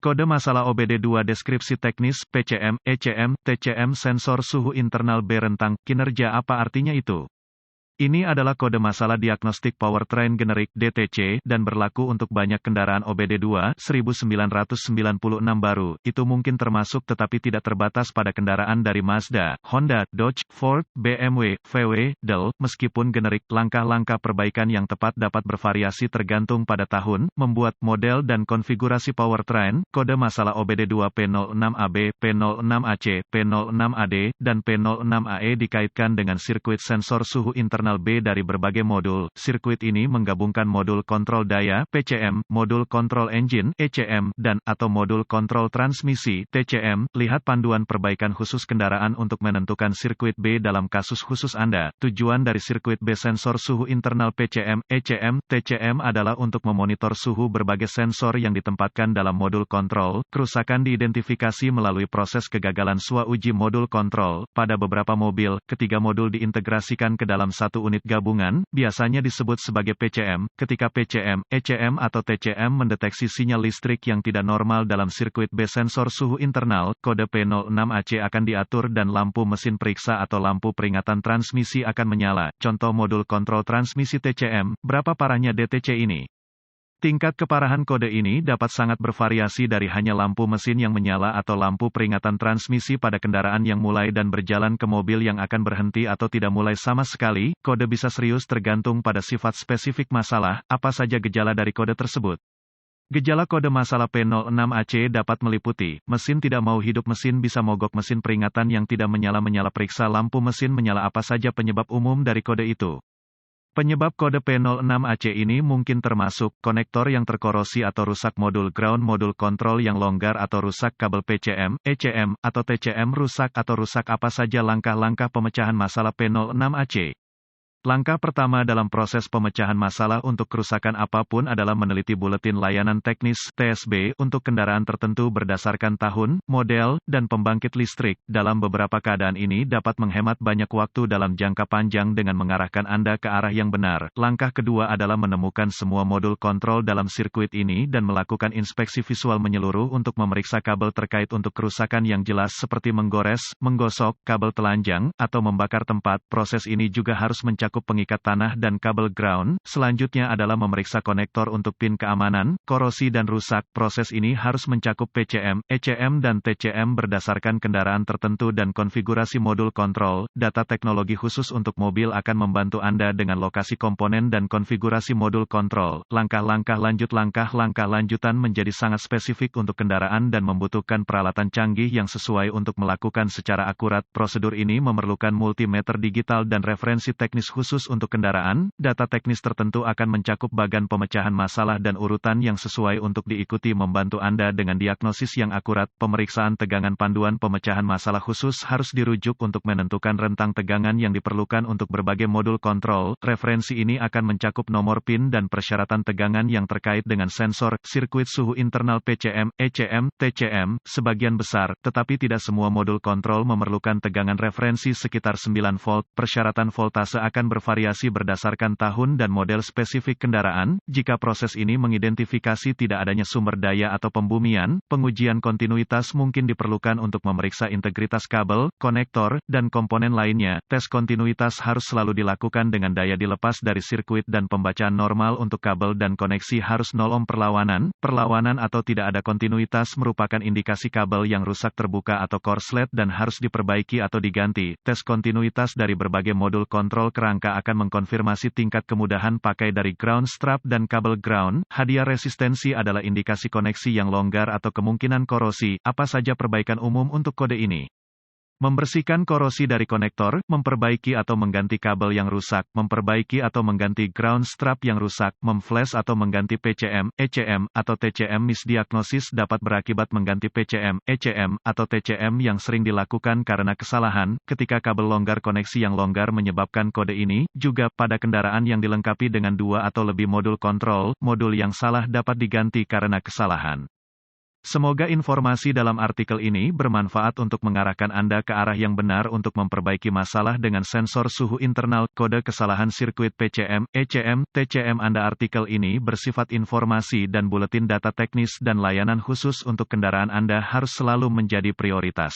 Kode masalah OBD2 Deskripsi teknis, PCM, ECM, TCM Sensor suhu internal B rentang, kinerja apa artinya itu? Ini adalah kode masalah diagnostik powertrain generik (DTC) dan berlaku untuk banyak kendaraan OBD2 1996 baru. Itu mungkin termasuk tetapi tidak terbatas pada kendaraan dari Mazda, Honda, Dodge, Ford, BMW, VW, Dell. Meskipun generik, langkah-langkah perbaikan yang tepat dapat bervariasi tergantung pada tahun, membuat, model dan konfigurasi powertrain. Kode masalah OBD2 P06AB, P06AC, P06AD, dan P06AE dikaitkan dengan sirkuit sensor suhu internal B dari berbagai modul. Sirkuit ini menggabungkan modul kontrol daya (PCM), modul kontrol engine (ECM), dan atau modul kontrol transmisi (TCM). Lihat panduan perbaikan khusus kendaraan untuk menentukan sirkuit B dalam kasus khusus Anda. Tujuan dari sirkuit B sensor suhu internal PCM, ECM, TCM adalah untuk memonitor suhu berbagai sensor yang ditempatkan dalam modul kontrol. Kerusakan diidentifikasi melalui proses kegagalan SWA uji modul kontrol. Pada beberapa mobil, ketiga modul diintegrasikan ke dalam satu unit gabungan, biasanya disebut sebagai PCM. Ketika PCM, ECM atau TCM mendeteksi sinyal listrik yang tidak normal dalam sirkuit B sensor suhu internal, kode P06AC akan diatur dan lampu mesin periksa atau lampu peringatan transmisi akan menyala. Contoh modul kontrol transmisi TCM, berapa parahnya DTC ini? Tingkat keparahan kode ini dapat sangat bervariasi dari hanya lampu mesin yang menyala atau lampu peringatan transmisi pada kendaraan yang mulai dan berjalan ke mobil yang akan berhenti atau tidak mulai sama sekali. Kode bisa serius tergantung pada sifat spesifik masalah. Apa saja gejala dari kode tersebut? Gejala kode masalah P06AC dapat meliputi, mesin tidak mau hidup, mesin bisa mogok, mesin peringatan yang tidak menyala-menyala, periksa lampu mesin menyala. Apa saja penyebab umum dari kode itu? Penyebab kode P06AC ini mungkin termasuk, konektor yang terkorosi atau rusak, modul ground, modul kontrol yang longgar atau rusak, kabel PCM, ECM, atau TCM rusak atau rusak. Apa saja langkah-langkah pemecahan masalah P06AC? Langkah pertama dalam proses pemecahan masalah untuk kerusakan apapun adalah meneliti buletin layanan teknis (TSB) untuk kendaraan tertentu berdasarkan tahun, model, dan pembangkit listrik. Dalam beberapa keadaan ini dapat menghemat banyak waktu dalam jangka panjang dengan mengarahkan Anda ke arah yang benar. Langkah kedua adalah menemukan semua modul kontrol dalam sirkuit ini dan melakukan inspeksi visual menyeluruh untuk memeriksa kabel terkait untuk kerusakan yang jelas seperti menggores, menggosok, kabel telanjang, atau membakar tempat. Proses ini juga harus mencakup pengikat tanah dan kabel ground. Selanjutnya adalah memeriksa konektor untuk pin keamanan, korosi dan rusak. Proses ini harus mencakup PCM, ECM dan TCM berdasarkan kendaraan tertentu dan konfigurasi modul kontrol. Data teknologi khusus untuk mobil akan membantu Anda dengan lokasi komponen dan konfigurasi modul kontrol. Langkah-langkah lanjutan menjadi sangat spesifik untuk kendaraan dan membutuhkan peralatan canggih yang sesuai untuk melakukan secara akurat. Prosedur ini memerlukan multimeter digital dan referensi teknis khusus untuk kendaraan. Data teknis tertentu akan mencakup bagan pemecahan masalah dan urutan yang sesuai untuk diikuti membantu Anda dengan diagnosis yang akurat. Pemeriksaan tegangan. Panduan pemecahan masalah khusus harus dirujuk untuk menentukan rentang tegangan yang diperlukan untuk berbagai modul kontrol. Referensi ini akan mencakup nomor pin dan persyaratan tegangan yang terkait dengan sensor, sirkuit suhu internal PCM, ECM, TCM. Sebagian besar, tetapi tidak semua modul kontrol memerlukan tegangan referensi sekitar 9 volt. Persyaratan voltase akan bervariasi berdasarkan tahun dan model spesifik kendaraan. Jika proses ini mengidentifikasi tidak adanya sumber daya atau pembumian, pengujian kontinuitas mungkin diperlukan untuk memeriksa integritas kabel, konektor, dan komponen lainnya. Tes kontinuitas harus selalu dilakukan dengan daya dilepas dari sirkuit dan pembacaan normal untuk kabel dan koneksi harus 0 ohm. Perlawanan atau tidak ada kontinuitas merupakan indikasi kabel yang rusak, terbuka atau korslet dan harus diperbaiki atau diganti. Tes kontinuitas dari berbagai modul kontrol kerangka akan mengkonfirmasi tingkat kemudahan pakai dari ground strap dan kabel ground. Hadiah resistensi adalah indikasi koneksi yang longgar atau kemungkinan korosi. Apa saja perbaikan umum untuk kode ini? Membersihkan korosi dari konektor, memperbaiki atau mengganti kabel yang rusak, memperbaiki atau mengganti ground strap yang rusak, memflash atau mengganti PCM, ECM, atau TCM. Misdiagnosis dapat berakibat mengganti PCM, ECM, atau TCM yang sering dilakukan karena kesalahan. Ketika kabel longgar, koneksi yang longgar menyebabkan kode ini. Juga, pada kendaraan yang dilengkapi dengan 2 atau lebih modul kontrol, modul yang salah dapat diganti karena kesalahan. Semoga informasi dalam artikel ini bermanfaat untuk mengarahkan Anda ke arah yang benar untuk memperbaiki masalah dengan sensor suhu internal, kode kesalahan sirkuit PCM, ECM, TCM. Artikel ini bersifat informasi dan buletin data teknis dan layanan khusus untuk kendaraan Anda harus selalu menjadi prioritas.